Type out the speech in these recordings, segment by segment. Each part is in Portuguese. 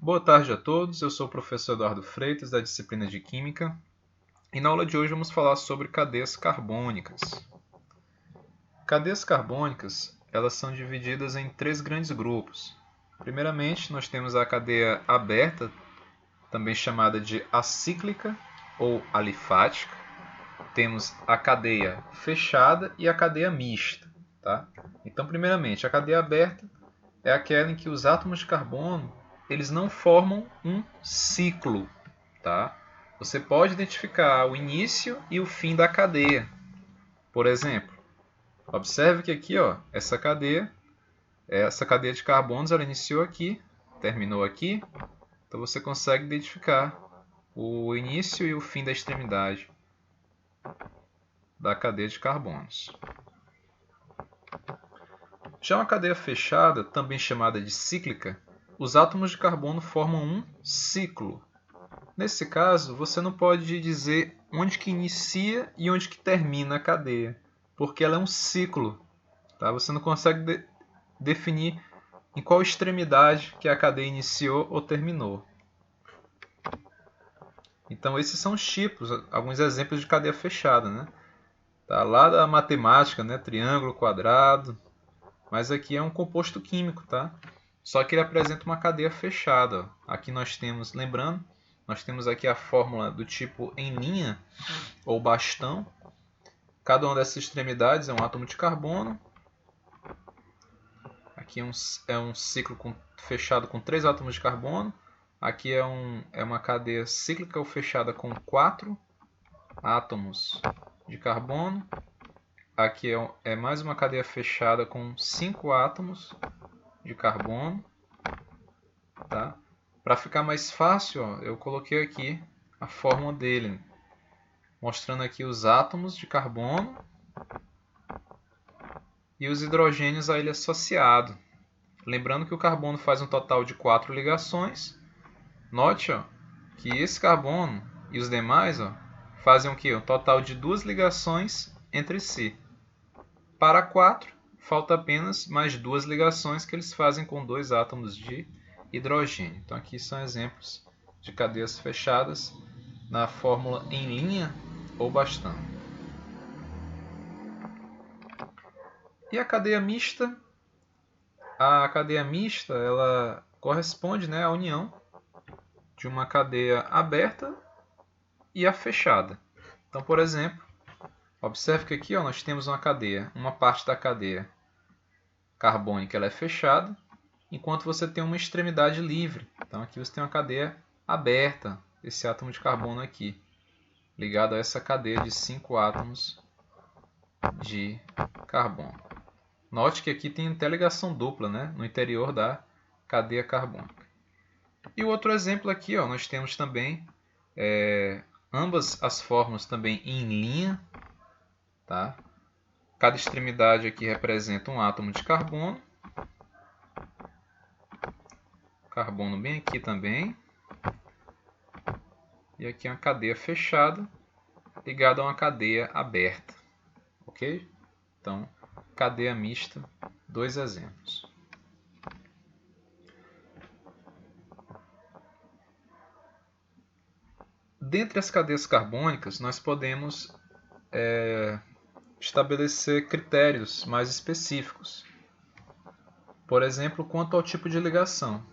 Boa tarde a todos, eu sou o professor Eduardo Freitas, da disciplina de Química, e na aula de hoje vamos falar sobre cadeias carbônicas. Cadeias carbônicas, elas são divididas em três grandes grupos. Primeiramente, nós temos a cadeia aberta, também chamada de acíclica ou alifática. Temos a cadeia fechada e a cadeia mista. Tá? Então, primeiramente, a cadeia aberta é aquela em que os átomos de carbono eles não formam um ciclo. Tá? Você pode identificar o início e o fim da cadeia. Por exemplo, observe que aqui, ó, essa cadeia de carbonos, ela iniciou aqui, terminou aqui. Então você consegue identificar o início e o fim da extremidade da cadeia de carbonos. Já uma cadeia fechada, também chamada de cíclica, os átomos de carbono formam um ciclo. Nesse caso, você não pode dizer onde que inicia e onde que termina a cadeia, porque ela é um ciclo. Tá? Você não consegue definir em qual extremidade que a cadeia iniciou ou terminou. Então, esses são os tipos, alguns exemplos de cadeia fechada. Né? Tá? Lá da matemática, né? Triângulo, quadrado, mas aqui é um composto químico. Tá? Só que ele apresenta uma cadeia fechada. Aqui nós temos, lembrando, nós temos aqui a fórmula do tipo em linha ou bastão. Cada uma dessas extremidades é um átomo de carbono. Aqui é um ciclo fechado com 3 átomos de carbono. Aqui é uma cadeia cíclica ou fechada com 4 átomos de carbono. Aqui é mais uma cadeia fechada com 5 átomos de carbono. Tá? Para ficar mais fácil, ó, eu coloquei aqui a fórmula dele, mostrando aqui os átomos de carbono e os hidrogênios a ele associado. Lembrando que o carbono faz um total de 4 ligações. Note, ó, que esse carbono e os demais, ó, fazem o quê? Um total de 2 ligações entre si. Para 4, falta apenas mais 2 ligações que eles fazem com 2 átomos de hidrogênio. Então aqui são exemplos de cadeias fechadas na fórmula em linha ou bastão. E a cadeia mista? A cadeia mista ela corresponde, né, à união de uma cadeia aberta e a fechada. Então, por exemplo, observe que aqui, ó, nós temos uma cadeia, uma parte da cadeia carbônica ela é fechada, enquanto você tem uma extremidade livre. Então aqui você tem uma cadeia aberta, esse átomo de carbono aqui, ligado a essa cadeia de 5 átomos de carbono. Note que aqui tem até ligação dupla, né, no interior da cadeia carbônica. E o outro exemplo aqui, ó, nós temos também ambas as fórmulas também em linha. Tá? Cada extremidade aqui representa um átomo de carbono. Carbono bem aqui também. E aqui é uma cadeia fechada ligada a uma cadeia aberta. Ok? Então, cadeia mista, 2 exemplos. Dentre as cadeias carbônicas, nós podemos estabelecer critérios mais específicos. Por exemplo, quanto ao tipo de ligação.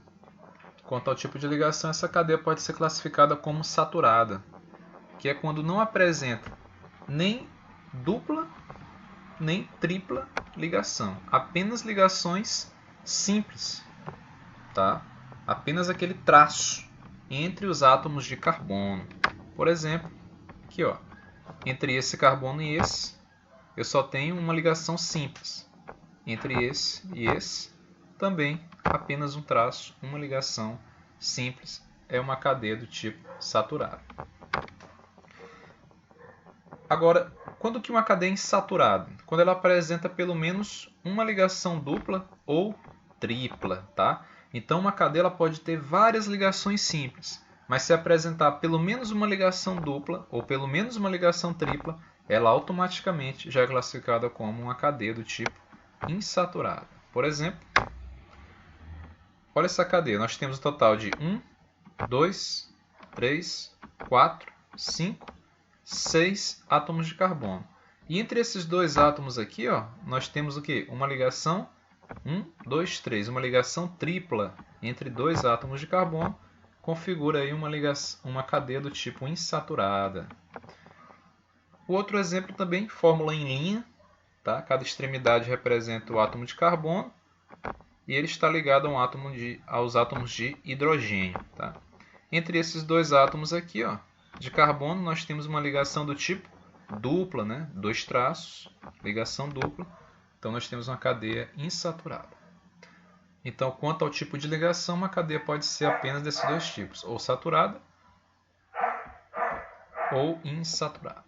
Quanto ao tipo de ligação, essa cadeia pode ser classificada como saturada, que é quando não apresenta nem dupla nem tripla ligação, apenas ligações simples, tá? Apenas aquele traço entre os átomos de carbono. Por exemplo, aqui, ó, entre esse carbono e esse, eu só tenho uma ligação simples. Entre esse e esse, também apenas um traço, uma ligação simples, é uma cadeia do tipo saturado. Agora, quando que uma cadeia é insaturada? Quando ela apresenta pelo menos uma ligação dupla ou tripla. Tá? Então, uma cadeia ela pode ter várias ligações simples, mas se apresentar pelo menos uma ligação dupla ou pelo menos uma ligação tripla, ela automaticamente já é classificada como uma cadeia do tipo insaturada. Por exemplo, olha essa cadeia. Nós temos um total de 1, 2, 3, 4, 5, 6 átomos de carbono. E entre esses dois átomos aqui, ó, nós temos o quê? Uma ligação 1, 2, 3. Uma ligação tripla entre dois átomos de carbono. Configura aí uma cadeia do tipo insaturada. O outro exemplo também, fórmula em linha. Tá? Cada extremidade representa o átomo de carbono. E ele está ligado aos átomos de hidrogênio. Tá? Entre esses dois átomos aqui, ó, de carbono, nós temos uma ligação do tipo dupla, né? Dois traços, ligação dupla. Então, nós temos uma cadeia insaturada. Então, quanto ao tipo de ligação, uma cadeia pode ser apenas desses dois tipos, ou saturada ou insaturada.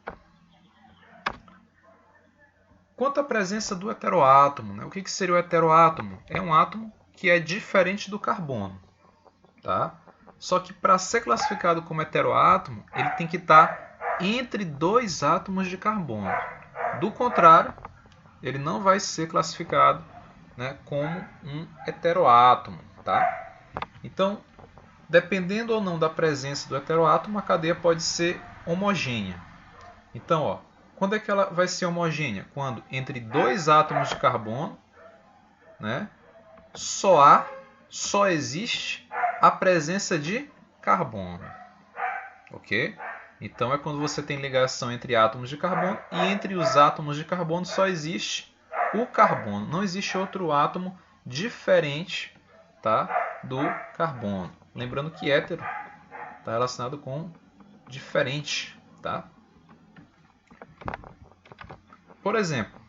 Quanto à presença do heteroátomo, né? O que seria o heteroátomo? É um átomo que é diferente do carbono. Tá? Só que para ser classificado como heteroátomo, ele tem que estar entre dois átomos de carbono. Do contrário, ele não vai ser classificado, né, como um heteroátomo. Tá? Então, dependendo ou não da presença do heteroátomo, a cadeia pode ser homogênea. Então, ó, quando é que ela vai ser homogênea? Quando entre dois átomos de carbono, né, só existe a presença de carbono. Ok? Então, é quando você tem ligação entre átomos de carbono e entre os átomos de carbono só existe o carbono. Não existe outro átomo diferente, tá, do carbono. Lembrando que hétero está relacionado com diferente. Tá? Por exemplo,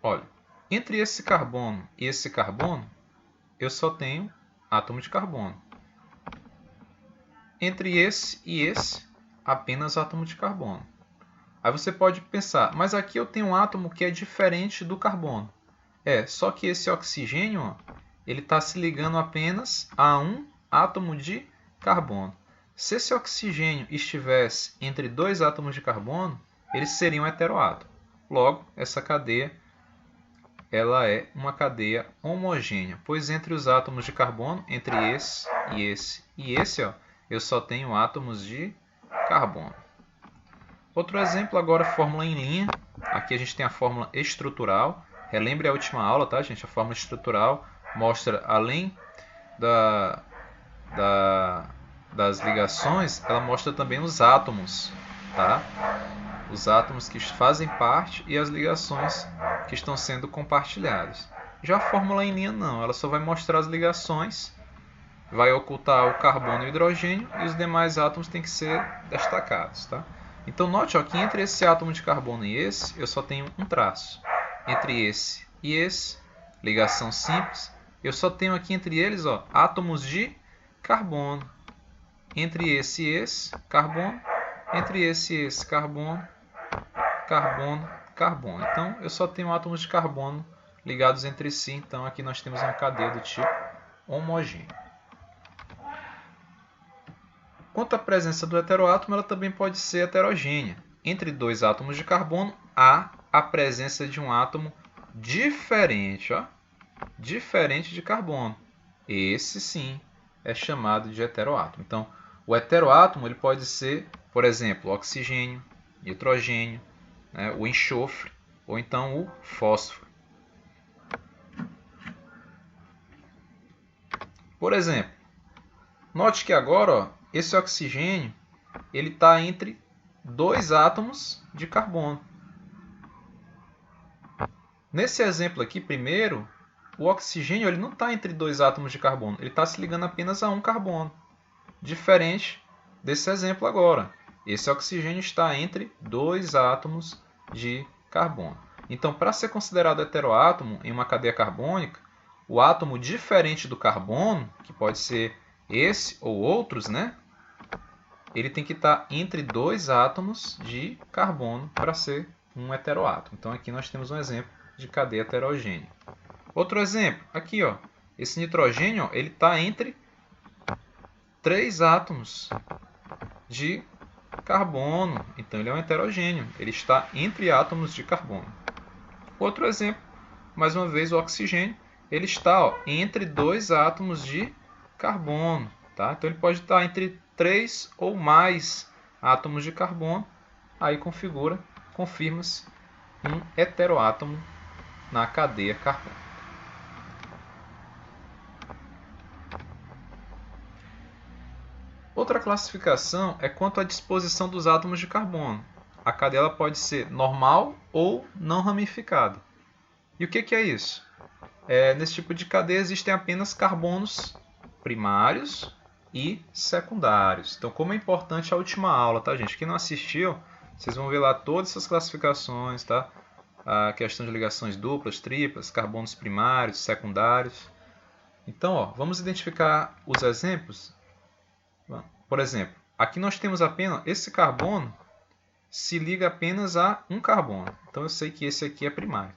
olha, entre esse carbono e esse carbono, eu só tenho átomo de carbono. Entre esse e esse, apenas átomo de carbono. Aí você pode pensar, mas aqui eu tenho um átomo que é diferente do carbono. Só que esse oxigênio, ó, ele está se ligando apenas a um átomo de carbono. Se esse oxigênio estivesse entre dois átomos de carbono, ele seria um heteroátomo. Logo, essa cadeia ela é uma cadeia homogênea, pois entre os átomos de carbono, entre esse e esse e esse, ó, eu só tenho átomos de carbono. Outro exemplo agora, fórmula em linha. Aqui a gente tem a fórmula estrutural. Relembre a última aula, tá, gente? A fórmula estrutural mostra, além das ligações, ela mostra também os átomos, tá? Os átomos que fazem parte e as ligações que estão sendo compartilhadas. Já a fórmula em linha não, ela só vai mostrar as ligações, vai ocultar o carbono e o hidrogênio e os demais átomos têm que ser destacados. Tá? Então note ó, que entre esse átomo de carbono e esse, eu só tenho um traço. Entre esse e esse, ligação simples, eu só tenho aqui entre eles ó, átomos de carbono. Entre esse e esse, carbono. Entre esse e esse, carbono. Carbono, carbono. Então, eu só tenho átomos de carbono ligados entre si. Então, aqui nós temos uma cadeia do tipo homogêneo. Quanto à presença do heteroátomo, ela também pode ser heterogênea. Entre dois átomos de carbono, há a presença de um átomo diferente, ó, diferente de carbono. Esse, sim, é chamado de heteroátomo. Então, o heteroátomo ele pode ser, por exemplo, oxigênio, nitrogênio, né, o enxofre ou então o fósforo. Por exemplo, note que agora ó, esse oxigênio ele está entre dois átomos de carbono. Nesse exemplo aqui, primeiro, o oxigênio ele não está entre dois átomos de carbono, ele está se ligando apenas a um carbono. Diferente desse exemplo agora. Esse oxigênio está entre dois átomos de carbono. Então, para ser considerado heteroátomo em uma cadeia carbônica, o átomo diferente do carbono, que pode ser esse ou outros, né? Ele tem que estar entre dois átomos de carbono para ser um heteroátomo. Então, aqui nós temos um exemplo de cadeia heterogênea. Outro exemplo, aqui, ó, esse nitrogênio ó, ele está entre três átomos de carbono. Então, ele é um heterogêneo. Ele está entre átomos de carbono. Outro exemplo, mais uma vez, o oxigênio. ele está, ó, entre dois átomos de carbono. Tá? Então ele pode estar entre 3 ou mais átomos de carbono. Aí confirma-se um heteroátomo na cadeia carbônica. Outra classificação é quanto à disposição dos átomos de carbono. A cadeia ela pode ser normal ou não ramificada. E o que é isso? Nesse tipo de cadeia existem apenas carbonos primários e secundários. Então, como é importante a última aula, tá, gente? Quem não assistiu, vocês vão ver lá todas essas classificações, tá? A questão de ligações duplas, triplas, carbonos primários, secundários. Então, ó, vamos identificar os exemplos. Por exemplo, aqui nós temos apenas esse carbono se liga apenas a um carbono. Então eu sei que esse aqui é primário.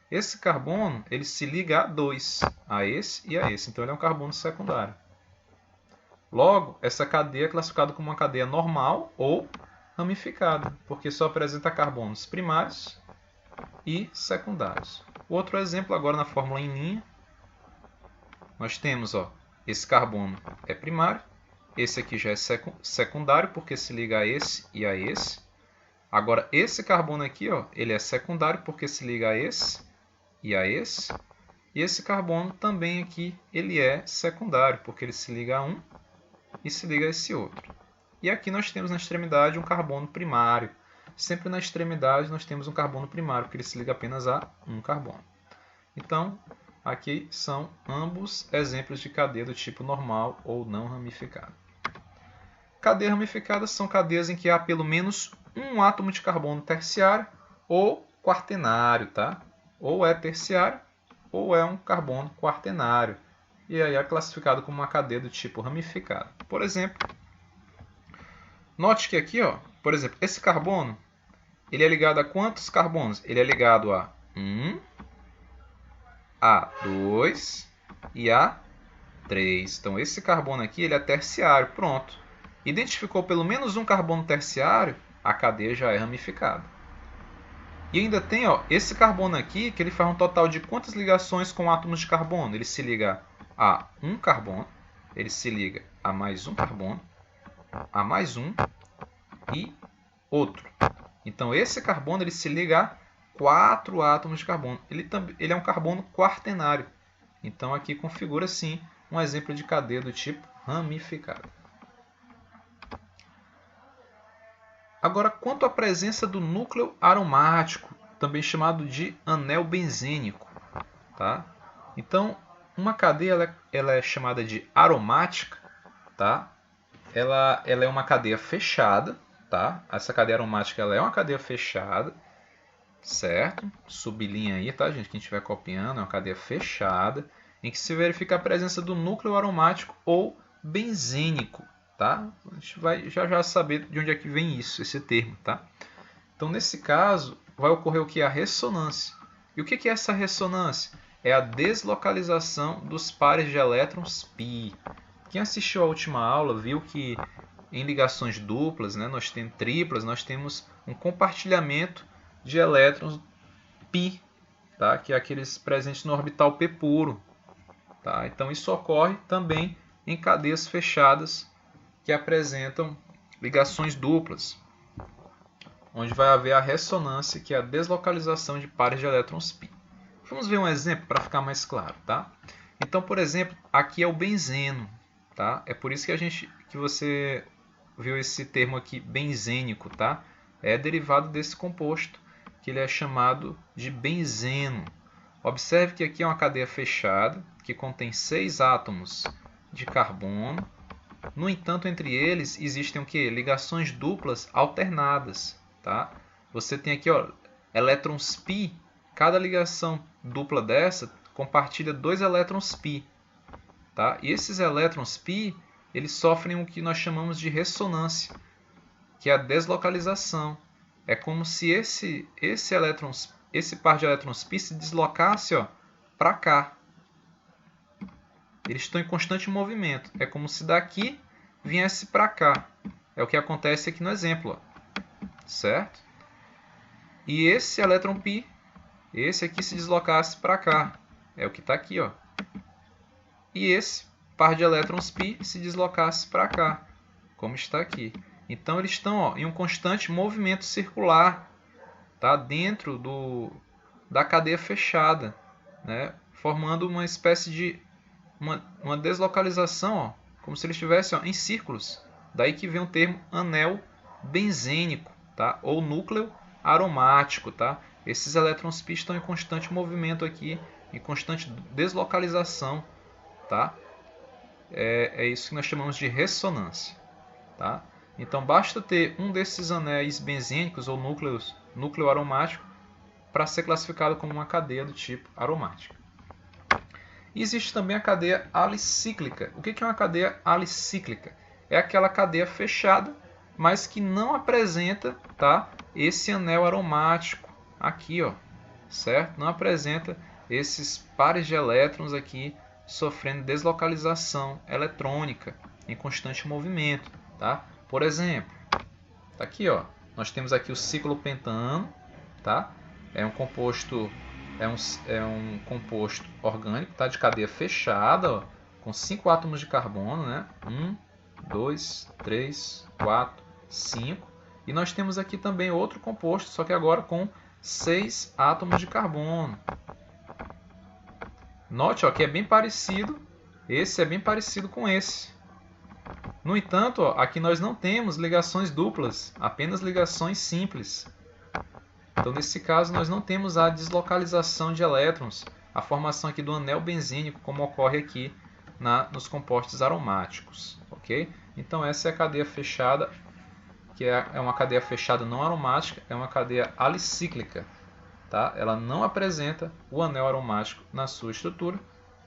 Esse carbono ele se liga a dois, a esse e a esse. Então ele é um carbono secundário. Logo, essa cadeia é classificada como uma cadeia normal ou ramificada, porque só apresenta carbonos primários e secundários. Outro exemplo agora na fórmula em linha. Nós temos, ó, esse carbono é primário. Esse aqui já é secundário, porque se liga a esse e a esse. Agora, esse carbono aqui, ó, ele é secundário, porque se liga a esse e a esse. E esse carbono também aqui, ele é secundário, porque ele se liga a um e se liga a esse outro. E aqui nós temos na extremidade um carbono primário. Sempre na extremidade nós temos um carbono primário, porque ele se liga apenas a um carbono. Então, aqui são ambos exemplos de cadeia do tipo normal ou não ramificada. Cadeias ramificadas são cadeias em que há pelo menos um átomo de carbono terciário ou quaternário, tá? Ou é terciário ou é um carbono quaternário. E aí é classificado como uma cadeia do tipo ramificada. Por exemplo, note que aqui, ó, por exemplo, esse carbono, ele é ligado a quantos carbonos? Ele é ligado a 1, a 2 e a 3. Então esse carbono aqui ele é terciário, pronto. Identificou pelo menos um carbono terciário, a cadeia já é ramificada. E ainda tem, ó, esse carbono aqui, que ele faz um total de quantas ligações com átomos de carbono? Ele se liga a um carbono, ele se liga a mais um carbono, a mais um e outro. Então esse carbono ele se liga a 4 átomos de carbono. Ele é um carbono quaternário. Então aqui configura sim um exemplo de cadeia do tipo ramificada. Agora, quanto à presença do núcleo aromático, também chamado de anel benzênico, tá? Então, uma cadeia ela é chamada de aromática, tá? Ela é uma cadeia fechada, tá? Essa cadeia aromática ela é uma cadeia fechada, certo? Sublinha aí, tá, gente? Quem estiver copiando, é uma cadeia fechada, em que se verifica a presença do núcleo aromático ou benzênico. Tá? A gente vai já saber de onde é que vem isso, esse termo. Tá? Então, nesse caso, vai ocorrer o que? A ressonância. E o que é essa ressonância? É a deslocalização dos pares de elétrons π. Quem assistiu à última aula viu que em ligações duplas, né, triplas, nós temos um compartilhamento de elétrons π, tá? Que é aqueles presentes no orbital p puro. Tá? Então, isso ocorre também em cadeias fechadas que apresentam ligações duplas, onde vai haver a ressonância, que é a deslocalização de pares de elétrons π. Vamos ver um exemplo para ficar mais claro, tá? Então, por exemplo, aqui é o benzeno, tá? É por isso que você viu esse termo aqui benzênico, tá? É derivado desse composto, que ele é chamado de benzeno. Observe que aqui é uma cadeia fechada, que contém 6 átomos de carbono. No entanto, entre eles existem o quê? Ligações duplas alternadas. Tá? Você tem aqui, ó, elétrons π. Cada ligação dupla dessa compartilha 2 elétrons π. Tá? E esses elétrons π eles sofrem o que nós chamamos de ressonância, que é a deslocalização. É como se esse par de elétrons π se deslocasse para cá. Eles estão em constante movimento. É como se daqui viesse para cá. É o que acontece aqui no exemplo. Ó. Certo? E esse elétron π, esse aqui se deslocasse para cá. é o que está aqui, ó. E esse par de elétrons π se deslocasse para cá, como está aqui. Então eles estão, ó, em um constante movimento circular, tá? Dentro da cadeia fechada, né? Formando uma espécie de uma deslocalização, ó, como se eles estivessem, ó, em círculos. Daí que vem o termo anel benzênico, tá? Ou núcleo aromático. Tá? Esses elétrons π estão em constante movimento aqui, em constante deslocalização. Tá? É isso que nós chamamos de ressonância. Tá? Então basta ter um desses anéis benzênicos ou núcleo aromático para ser classificado como uma cadeia do tipo aromática. E existe também a cadeia alicíclica. O que é uma cadeia alicíclica? É aquela cadeia fechada, mas que não apresenta, tá, esse anel aromático aqui, ó, certo? Não apresenta esses pares de elétrons aqui sofrendo deslocalização eletrônica em constante movimento. Tá? Por exemplo, tá aqui, ó, nós temos aqui o ciclopentano, tá? É um composto orgânico, tá? De cadeia fechada, ó, com 5 átomos de carbono, né? 1, 2, 3, 4, 5. E nós temos aqui também outro composto, só que agora com 6 átomos de carbono. Note, ó, que é bem parecido, esse é bem parecido com esse. No entanto, ó, aqui nós não temos ligações duplas, apenas ligações simples. Então, nesse caso, nós não temos a deslocalização de elétrons, a formação aqui do anel benzênico, como ocorre aqui nos compostos aromáticos. Okay? Então, essa é a cadeia fechada, que é uma cadeia fechada não aromática, é uma cadeia alicíclica. Tá? Ela não apresenta o anel aromático na sua estrutura,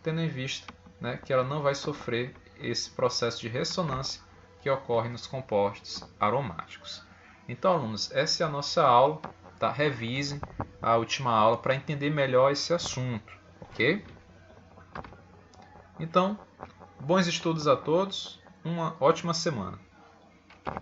tendo em vista, né, que ela não vai sofrer esse processo de ressonância que ocorre nos compostos aromáticos. Então, alunos, essa é a nossa aula. Tá? Revisem a última aula para entender melhor esse assunto. Ok? Então, bons estudos a todos. Uma ótima semana.